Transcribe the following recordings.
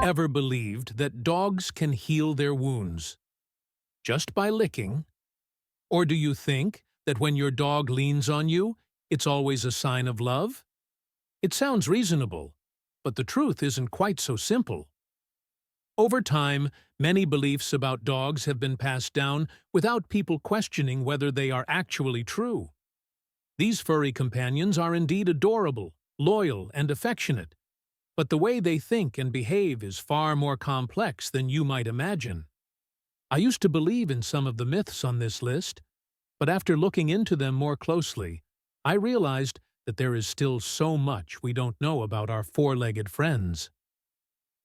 Ever believed that dogs can heal their wounds just by licking? Or do you think that when your dog leans on you, it's always a sign of love? It sounds reasonable, but the truth isn't quite so simple. Over time, many beliefs about dogs have been passed down without people questioning whether they are actually true. These furry companions are indeed adorable, loyal, and affectionate, but the way they think and behave is far more complex than you might imagine. I used to believe in some of the myths on this list, but after looking into them more closely, I realized that there is still so much we don't know about our four-legged friends.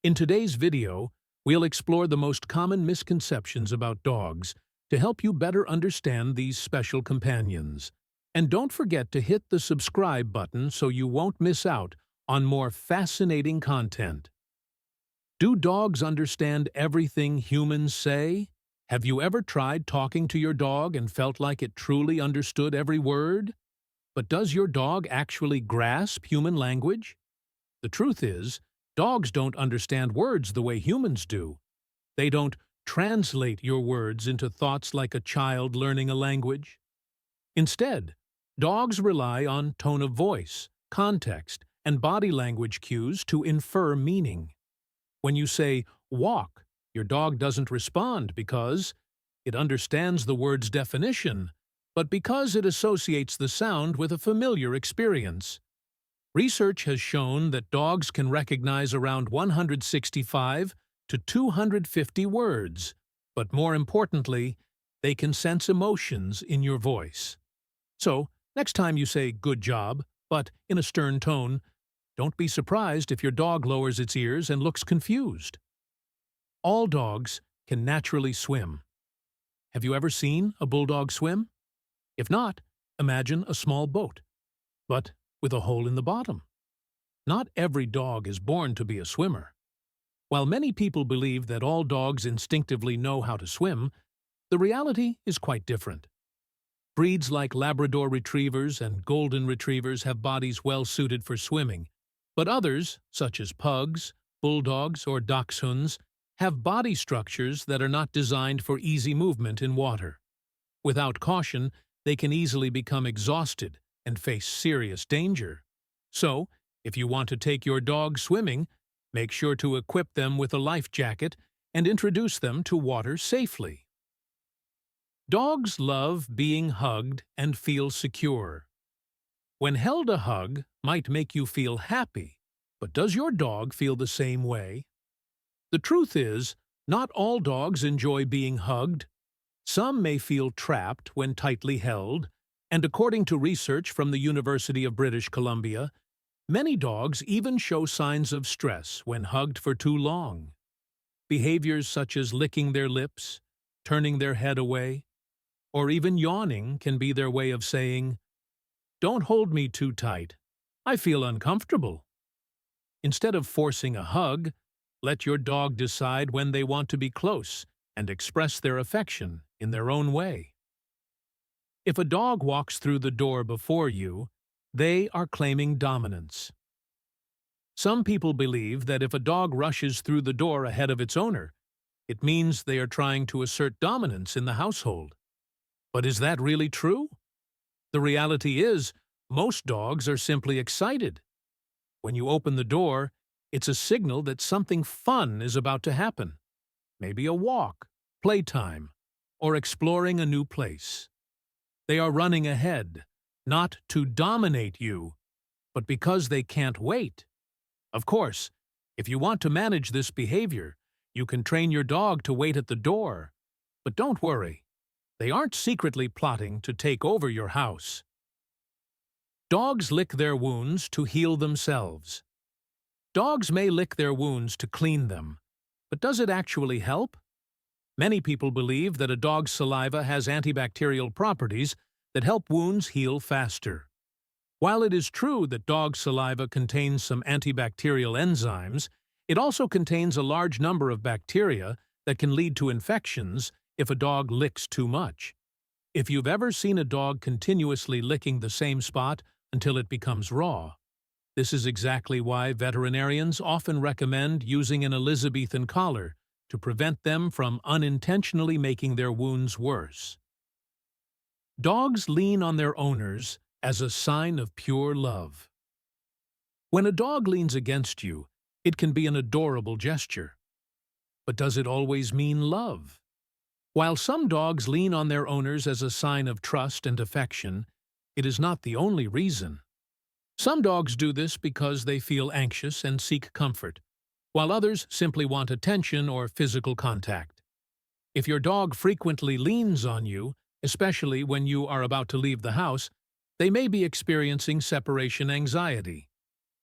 In today's video, we'll explore the most common misconceptions about dogs to help you better understand these special companions. And don't forget to hit the subscribe button so you won't miss out on more fascinating content. Do dogs understand everything humans say? Have you ever tried talking to your dog and felt like it truly understood every word? But does your dog actually grasp human language? The truth is, dogs don't understand words the way humans do. They don't translate your words into thoughts like a child learning a language. Instead, dogs rely on tone of voice, context, and body language cues to infer meaning. When you say, walk, your dog doesn't respond because it understands the word's definition, but because it associates the sound with a familiar experience. Research has shown that dogs can recognize around 165 to 250 words, but more importantly, they can sense emotions in your voice. So, next time you say good job, but in a stern tone, don't be surprised if your dog lowers its ears and looks confused. All dogs can naturally swim. Have you ever seen a bulldog swim? If not, imagine a small boat, but with a hole in the bottom. Not every dog is born to be a swimmer. While many people believe that all dogs instinctively know how to swim, the reality is quite different. Breeds like Labrador Retrievers and Golden Retrievers have bodies well suited for swimming, but others, such as pugs, bulldogs, or dachshunds, have body structures that are not designed for easy movement in water. Without caution, they can easily become exhausted and face serious danger. So, if you want to take your dog swimming, make sure to equip them with a life jacket and introduce them to water safely. Dogs love being hugged and feel secure. When held, a hug might make you feel happy, but does your dog feel the same way? The truth is, not all dogs enjoy being hugged. Some may feel trapped when tightly held, and according to research from the University of British Columbia, many dogs even show signs of stress when hugged for too long. Behaviors such as licking their lips, turning their head away, or even yawning can be their way of saying, "Don't hold me too tight. I feel uncomfortable." Instead of forcing a hug, let your dog decide when they want to be close and express their affection in their own way. If a dog walks through the door before you, they are claiming dominance. Some people believe that if a dog rushes through the door ahead of its owner, it means they are trying to assert dominance in the household. But is that really true? The reality is, most dogs are simply excited. When you open the door, it's a signal that something fun is about to happen. Maybe a walk, playtime, or exploring a new place. They are running ahead, not to dominate you, but because they can't wait. Of course, if you want to manage this behavior, you can train your dog to wait at the door. But don't worry, they aren't secretly plotting to take over your house. Dogs lick their wounds to heal themselves. Dogs may lick their wounds to clean them, but does it actually help? Many people believe that a dog's saliva has antibacterial properties that help wounds heal faster. While it is true that dog saliva contains some antibacterial enzymes, it also contains a large number of bacteria that can lead to infections if a dog licks too much. If you've ever seen a dog continuously licking the same spot until it becomes raw, This is exactly why veterinarians often recommend using an Elizabethan collar to prevent them from unintentionally making their wounds worse. Dogs lean on their owners as a sign of pure love. When a dog leans against you, it can be an adorable gesture. But does it always mean love? While some dogs lean on their owners as a sign of trust and affection, it is not the only reason. Some dogs do this because they feel anxious and seek comfort, while others simply want attention or physical contact. If your dog frequently leans on you, especially when you are about to leave the house, they may be experiencing separation anxiety.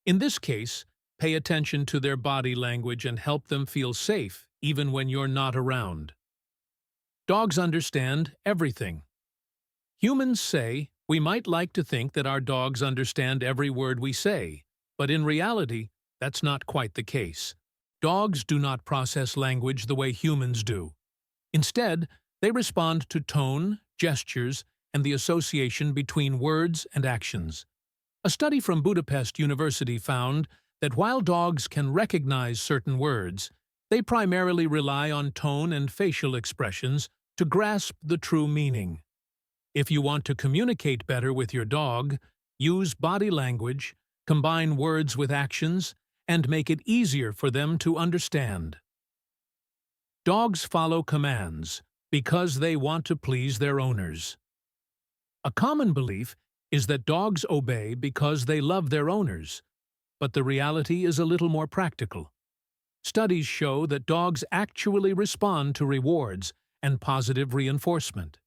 In this case, pay attention to their body language and help them feel safe even when you're not around. Dogs understand everything. Humans say, we might like to think that our dogs understand every word we say, but in reality, that's not quite the case. Dogs do not process language the way humans do. Instead, they respond to tone, gestures, and the association between words and actions. A study from Budapest University found that while dogs can recognize certain words, they primarily rely on tone and facial expressions to grasp the true meaning. If you want to communicate better with your dog, use body language, combine words with actions, and make it easier for them to understand. Dogs follow commands because they want to please their owners. A common belief is that dogs obey because they love their owners, but the reality is a little more practical. Studies show that dogs actually respond to rewards and positive reinforcement.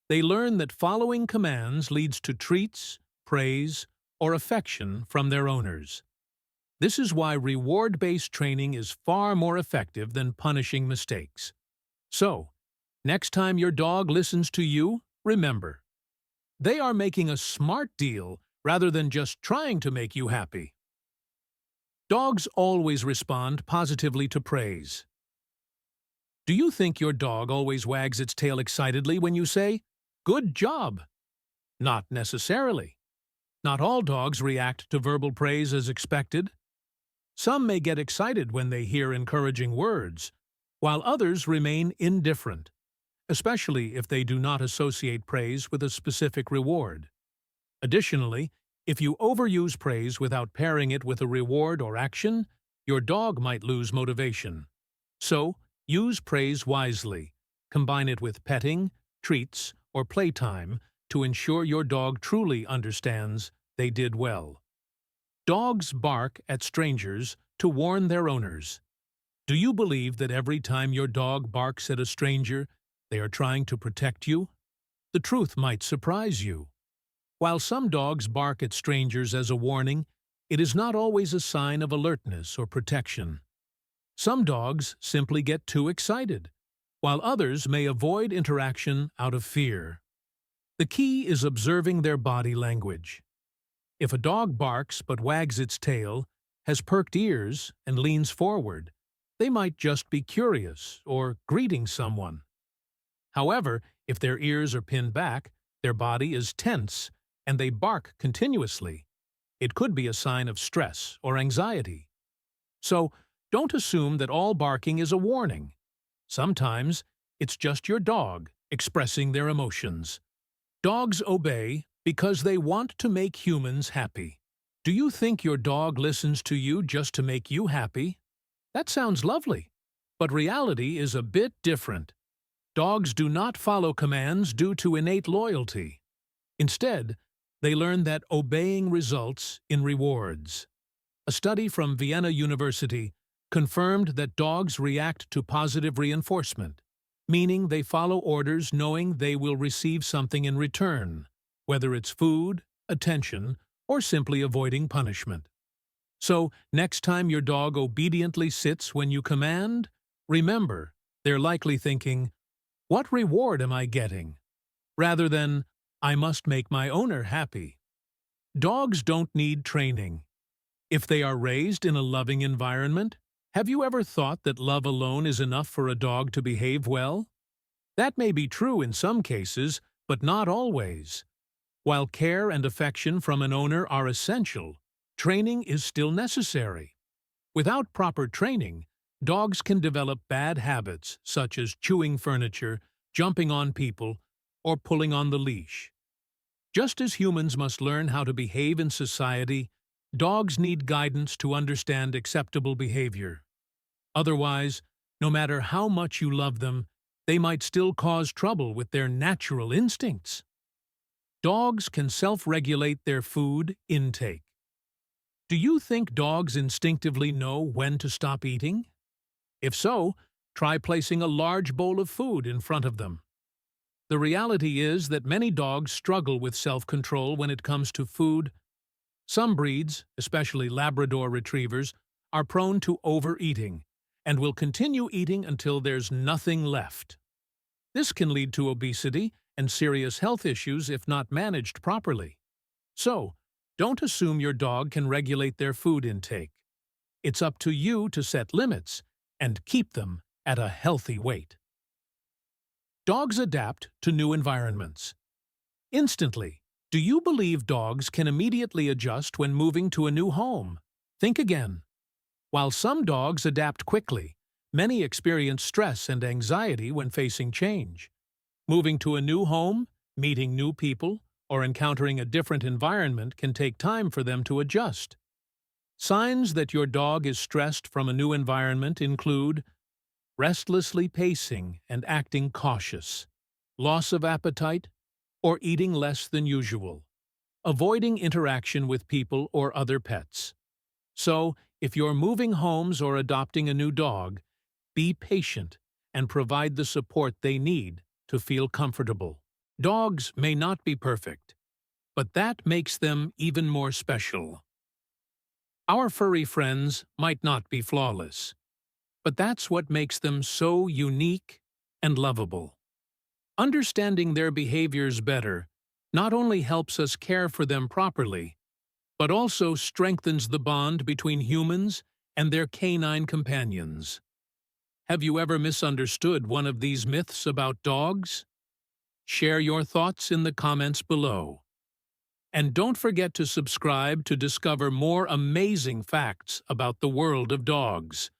They learn that following commands leads to treats, praise, or affection from their owners. This is why reward-based training is far more effective than punishing mistakes. So, next time your dog listens to you, remember, they are making a smart deal rather than just trying to make you happy. Dogs always respond positively to praise. Do you think your dog always wags its tail excitedly when you say, "Good job"? Not necessarily. Not all dogs react to verbal praise as expected. Some may get excited when they hear encouraging words, while others remain indifferent, especially if they do not associate praise with a specific reward. Additionally, if you overuse praise without pairing it with a reward or action, your dog might lose motivation. So, use praise wisely. Combine it with petting, treats, or playtime to ensure your dog truly understands they did well. Dogs bark at strangers to warn their owners. Do you believe that every time your dog barks at a stranger, they are trying to protect you? The truth might surprise you. While some dogs bark at strangers as a warning, it is not always a sign of alertness or protection. Some dogs simply get too excited, while others may avoid interaction out of fear. The key is observing their body language. If a dog barks but wags its tail, has perked ears, and leans forward, they might just be curious or greeting someone. However, if their ears are pinned back, their body is tense, and they bark continuously, it could be a sign of stress or anxiety. So, don't assume that all barking is a warning. Sometimes, it's just your dog expressing their emotions. Dogs obey because they want to make humans happy. Do you think your dog listens to you just to make you happy? That sounds lovely, but reality is a bit different. Dogs do not follow commands due to innate loyalty. Instead, they learn that obeying results in rewards. A study from Vienna University confirmed that dogs react to positive reinforcement, meaning they follow orders knowing they will receive something in return, whether it's food, attention, or simply avoiding punishment. So, next time your dog obediently sits when you command, remember, they're likely thinking, "What reward am I getting?" rather than, "I must make my owner happy." Dogs don't need training. If they are raised in a loving environment, have you ever thought that love alone is enough for a dog to behave well? That may be true in some cases, but not always. While care and affection from an owner are essential, training is still necessary. Without proper training, dogs can develop bad habits such as chewing furniture, jumping on people, or pulling on the leash. Just as humans must learn how to behave in society, dogs need guidance to understand acceptable behavior. Otherwise, no matter how much you love them, they might still cause trouble with their natural instincts. Dogs can self-regulate their food intake. Do you think dogs instinctively know when to stop eating? If so, try placing a large bowl of food in front of them. The reality is that many dogs struggle with self-control when it comes to food. Some breeds, especially Labrador retrievers, are prone to overeating and will continue eating until there's nothing left. This can lead to obesity and serious health issues if not managed properly. So, don't assume your dog can regulate their food intake. It's up to you to set limits and keep them at a healthy weight. Dogs adapt to new environments. Instantly, do you believe dogs can immediately adjust when moving to a new home? Think again. While some dogs adapt quickly, many experience stress and anxiety when facing change. Moving to a new home, meeting new people, or encountering a different environment can take time for them to adjust. Signs that your dog is stressed from a new environment include restlessly pacing and acting cautious, loss of appetite, or eating less than usual, avoiding interaction with people or other pets. So, if you're moving homes or adopting a new dog, be patient and provide the support they need to feel comfortable. Dogs may not be perfect, but that makes them even more special. Our furry friends might not be flawless, but that's what makes them so unique and lovable. Understanding their behaviors better not only helps us care for them properly, but also strengthens the bond between humans and their canine companions. Have you ever misunderstood one of these myths about dogs? Share your thoughts in the comments below. And don't forget to subscribe to discover more amazing facts about the world of dogs.